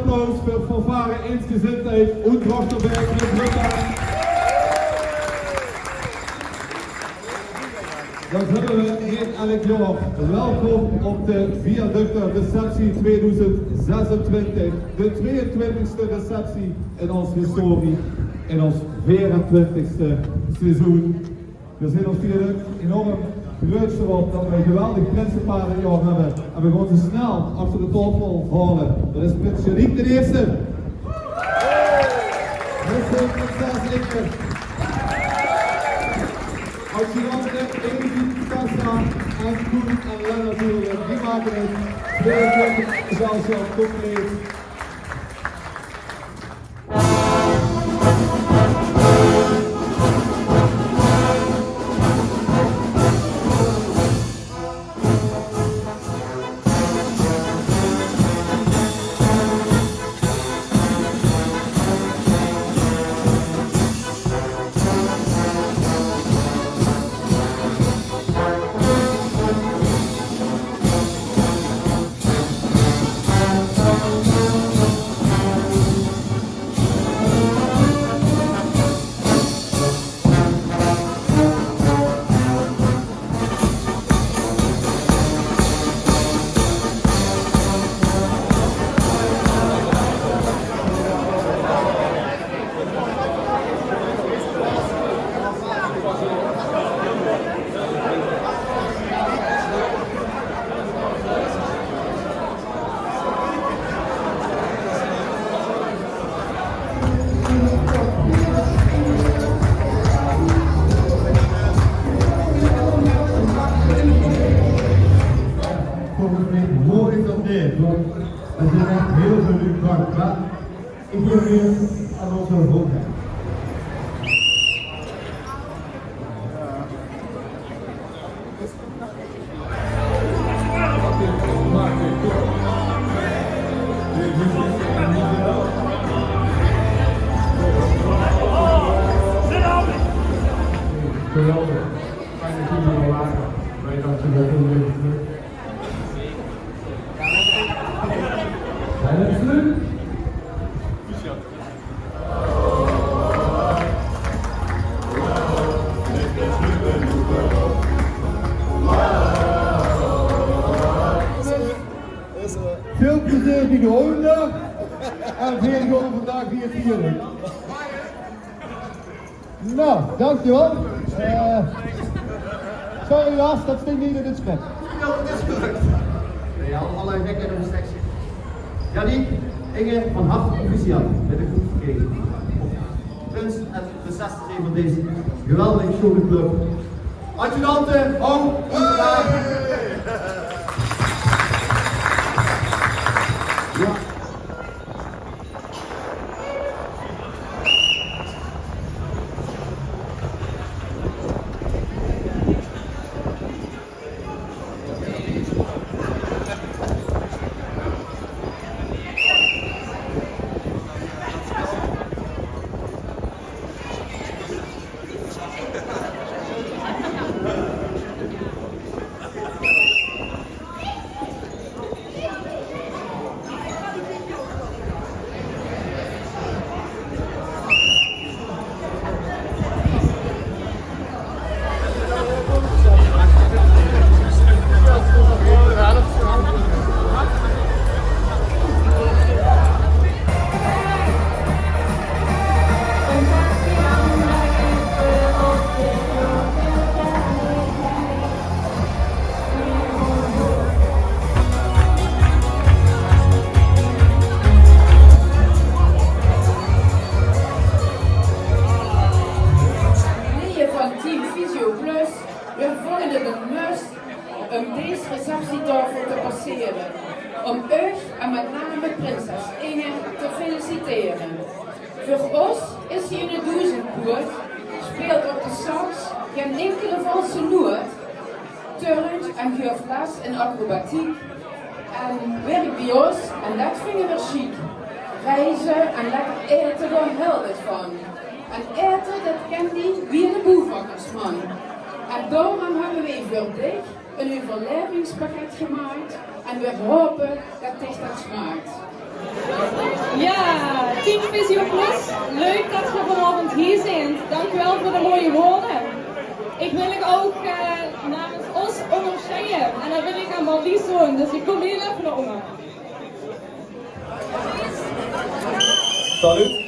Applaus für Fanfare Eensgezindheid und Trachterberg in Brüssel. Dan hebben we hier elk jaar welkom op de Viaducten Receptie 2026, de 22e receptie in ons historie, in ons 24e seizoen. We zijn ons viaduct enorm gerust erop dat we een geweldig prinsenpaar dit jaar hebben en we gaan ze snel achter de tafel halen. Dat is prins Jariek de eerste. Prinses Inge. Adjudante Edith Kassa en Koen en Len natuurlijk, die maken het 22 gezelschap compleet. We zijn echt heel veel dank. Maar ik geef weer aan onze hoofdheid. Geweldig. Fijne kinderen later. Wij danken wel heel erg terug. Zijn het terug? Veel plezier in de honden en veel gewoon vandaag hier vieren. Nou, dankjewel. Sorry Lars, dat stinkt niet in het script. Ja, dat is gelukt. Ja, allerlei wekken in de sectie. Jariek, Inge, van harte officieel, met een goed vergeten. Prins en prinses van deze geweldige showclub. Adjudante, hou, ja. om deze receptietafel te passeren. Om u en met name prinses Inge te feliciteren. Voor ons is hij in de Duizendpoort, speelt op de sax geen enkele valse noot, turnt en geeft les in acrobatiek en werkt bij ons en dat vinden we chic. Reizen en lekker eten, daar houdt het van. En eten, dat kent hij wie de boevakkersman. En daarom hebben wij voor dich een overlevingspakket gemaakt en we hopen dat dit dat smaakt. Ja, Team Visio Plus, leuk dat je vanavond hier bent. Dank u wel voor de mooie woorden. Ik wil ik ook namens ons onderscheiden en dat wil ik aan Marlies doen, dus ik kom heel even naar onder. Salut.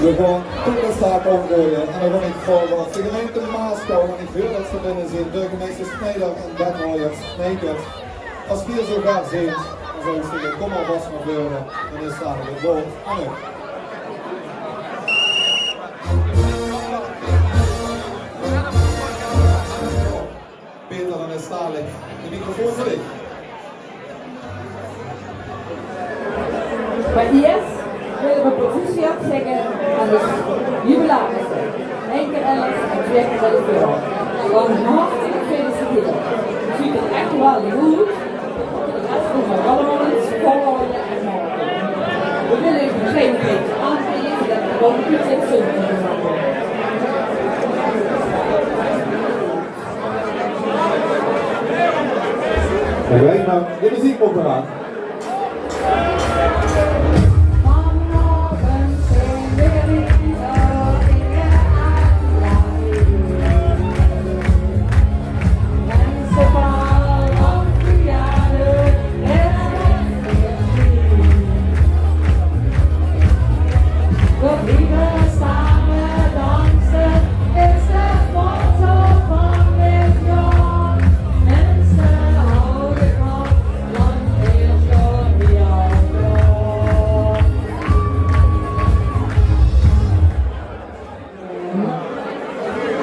We gaan toegestaan omgooien en dan ga ik volgen de gemeente Maasgouw en ik wil dat ze binnen zijn, burgemeester Snijder en wethouders Smeekers. Als je hier zo gaat zijn, dan zou ik zeggen, kom alvast naar voren en dan staan we het woord aan u. Peter, dan is dadelijk de microfoon voor dich. Maar eerst willen we proficiat zeggen aan de jubilarissen. Henk en Ellen en Jack en Elfeel. Van harte gefeliciteerd. Je ziet het echt wel goed. De rest van de allemaal eens volgen en morgen. We willen even geen beetje aangeven dat we gewoon goed zijn zonder te maken. En wij gaan de muziek op eraan.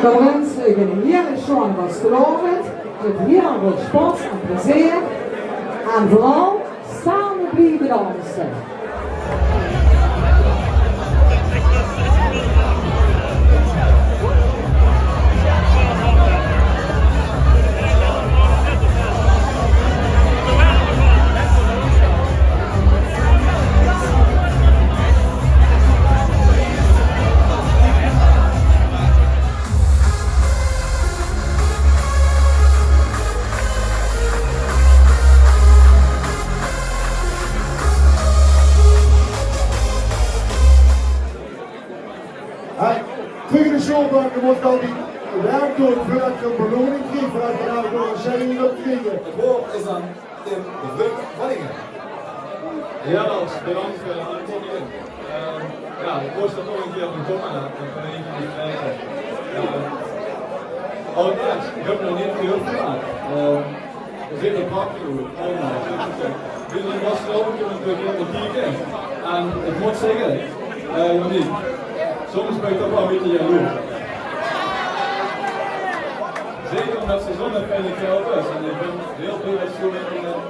We wensen u een heerlijk schoon vastelovend, met heel veel sport en plezier en vooral samen blijven dansen. Terug in de showbank, er wordt al die werk doen voordat je een beloning krijgt, voordat je nou door een zending wilt krijgen. Het woord is aan Tim de Vuk Waddingen. Ja, als bedankt voor de aankondiging. Ja, ik was er nog een keer begonnen met de vereniging die krijgen. Allereerst, ik heb nog niet heel gedaan. We zitten prachtig goed, allemaal. Jullie was er ook natuurlijk heel de kijken. En ik moet zeggen, Janiek, soms ben ik toch wel een beetje jaloers. Zeker omdat ze zo'n fijne geld is. En ik ben heel blij dat ze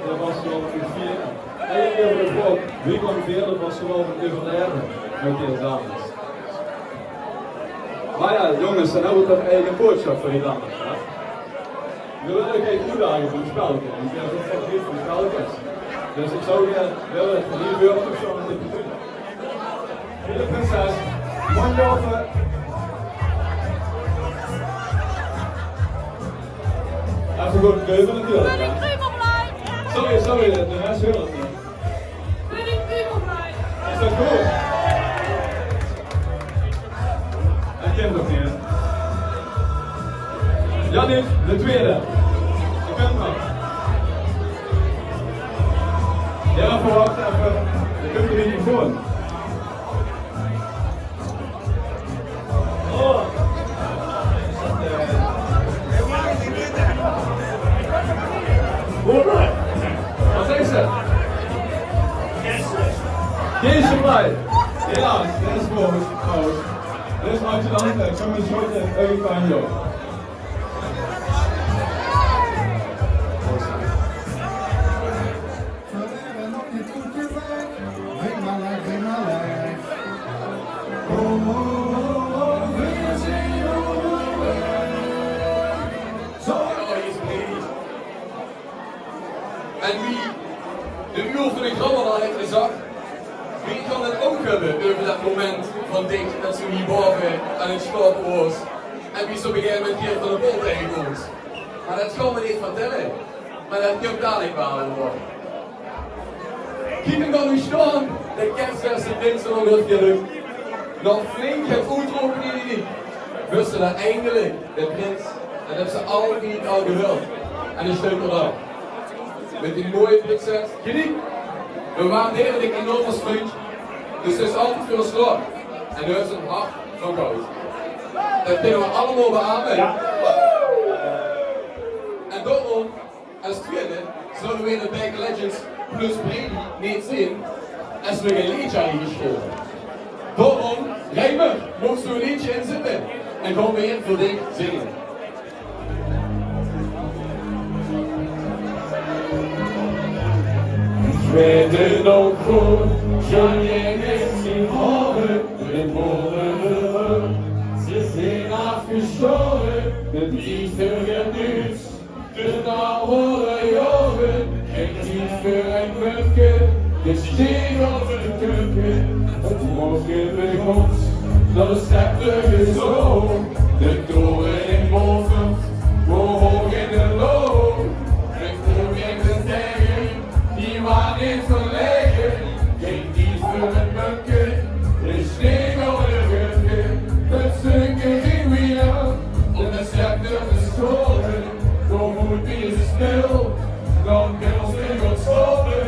dat was wel goed vieren. En ik heb het ook, wie kwam verder was ze wel van overlijden met deze dames. Maar ja, jongens, dan hebben we toch eigen boodschap voor die dames. Hè? We willen ook geen uitdaging voor de spelken. Ik ben ook van hier voor de spelkens. Dus ik zou willen dat we hier beurt of zo met dit doen. Hele prinses, mondje open. Even goed keuken natuurlijk. Sorry, de rest wil het niet. Is dat goed? Dat kent toch niet, hè? Jannik, de tweede. Je kunt nog. Ja, verwacht even. Je kunt er niet voor. Oh. Wat is het? Geen supply. Helaas, dit is boos. Dit is adjudant, ik kom een soort uit van jou. dan denk je dat ze hierboven aan het stoppen was en wie zo op een gegeven moment hier van de bol tegenkomt. Maar dat gaan we niet vertellen. Maar dat komt dadelijk wel worden. Kijk hem dan nu staan, de kerstverse dinsdag nog wat geluk. Nog flink het uitroepen in die. Wisten dat eindelijk, de prins, dat hebben ze altijd al gewild. En een stuk erop. Met die mooie prinses, geniet. We waren heerlijk in Noord als vriend. Dus het is altijd voor een slag. En nu is het hart van goud. Dat kunnen we allemaal beamen. Ja. En daarom, als tweede, zullen we in de Bike Legends plus Brady niet zien als we geen liedje hebben geschreven. Daarom, Reimer, moest er een liedje in zitten. En gaan we hier voor dich zingen. Ik weet het nog goed, Johnny is in horen, de boeren, ze zijn afgeschoren, de liefde genuut, de oude jaren, geen tijd voor een mutke, de steen op de keuken, het morgen begon, dan staat er gezogen, de toren in boven, we hoog in de loop, de kroeg in de tegen. Die waren niet verlegen, geen dienst voor het bukken, de sneeuw op de ruggen, het stunken ging weer, om de scepter te schoren, door moet weer ze stil, dan kan ons niet wat stoppen,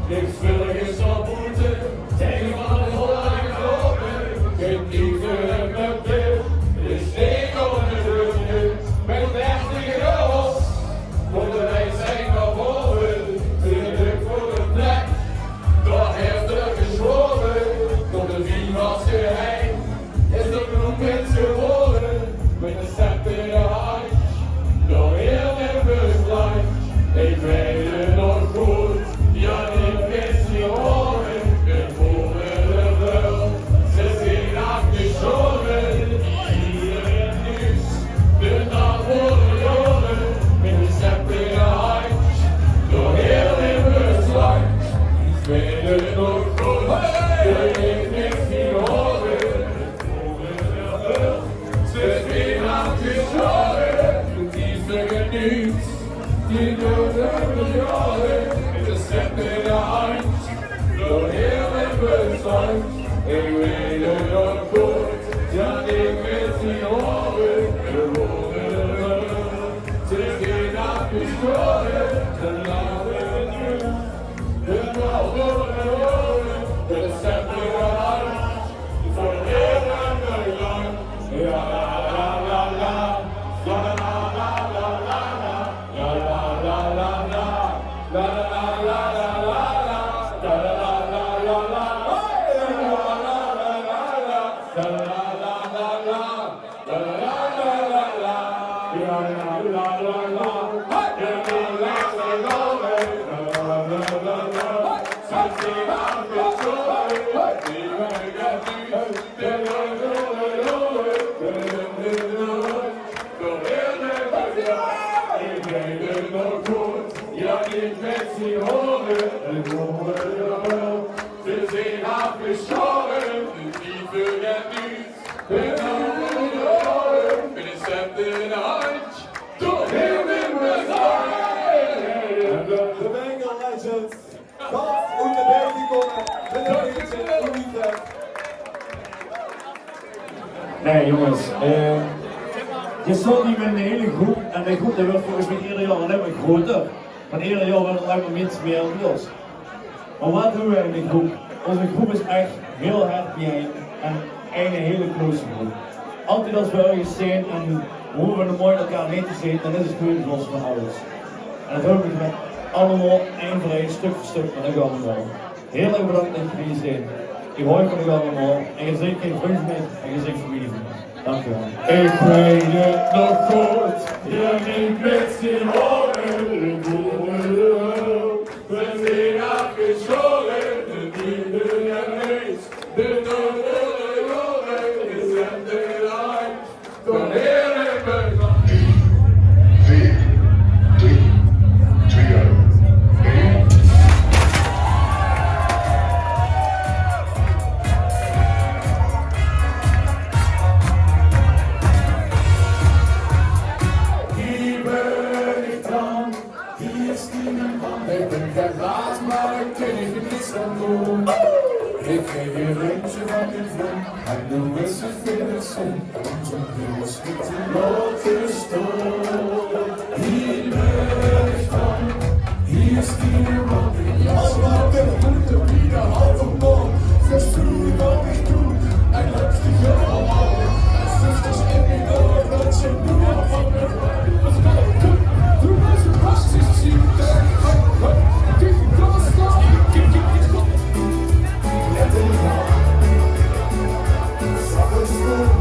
niks willigers op boete, tegen van de holland kloppen, geen dienst voor het bukken, de sneeuw op de ruggen, met de echte geroos, want wij zijn nog boven. Daar heeft er gezworen, tot de wie was geheim, is de bloemwit geworden, met een scepter in de hand, door heel de besluit. Ik weet het nog goed, ja ik wist niet horen, ik voelde de vrouw, ze zijn afgeschoren, hier en nieuws, de dag worden joden, met een scepter in de hand, door heel de besluit. Ik weet het nog goed, ik heb niks zien horen, ze zijn afgeschoren, die zeggen niets, die doen de jaren, de scepter in de hand, door heel het besluit. Ik weet het nog goed, ja ik weet zien horen, de woorden, ze zijn afgeschoren, de laten nu. De scepter in de hand, voor heel en lang. Ja la la la la, la la la la la, la la la la la, la la la la la, la la la la la, la la la la la, la la la la la, la la la la la, ja, ik weet ze horen, en horen ze zijn afgeschoren, de liefde gaat niet, de oude horen, met een scepter in de hand, door heel de besluit. De Bengal Legends, dat moet de baby komen, met een beetje liefde. Nee jongens, je stond hier met een hele groep en de groep wordt volgens mij ieder jaar alleen maar groter. Van ieder jaar wordt het alleen maar meer los. Maar wat doen we in die groep? Onze groep is echt heel hard bijeen en een hele close groep. Altijd als we ergens zijn en we hoeven er mooi elkaar mee te zien, dan is het gewoon los van alles. En dat hoop ik met allemaal één voor één, stuk voor stuk, maar dat gaan we wel. Heel erg bedankt dat jullie zijn. Ik hoor van jullie allemaal en je zit geen vrienden meer en je zit familie van mij. Dankjewel. Ik weet het nog goed, ja ik weet ze horen, de boeren, we zijn afgeschoren, de liefde en niets, de dode jaren, de zender uit, door heel het begon. 4, 3, 2, 1. En dan is het weer zon, zo'n heel schiet in grote stoel. Hier leeft dan, hier ist die Rolle. Aber der Hunde wieder auf und morgen, wirst du doch nicht tun, ein letztlicher Auge. Es ist das Ende, das schon nur von der Freude. Was kommt, du weißt, was ich zieh, der Kopf, die Glas, gib, let it go.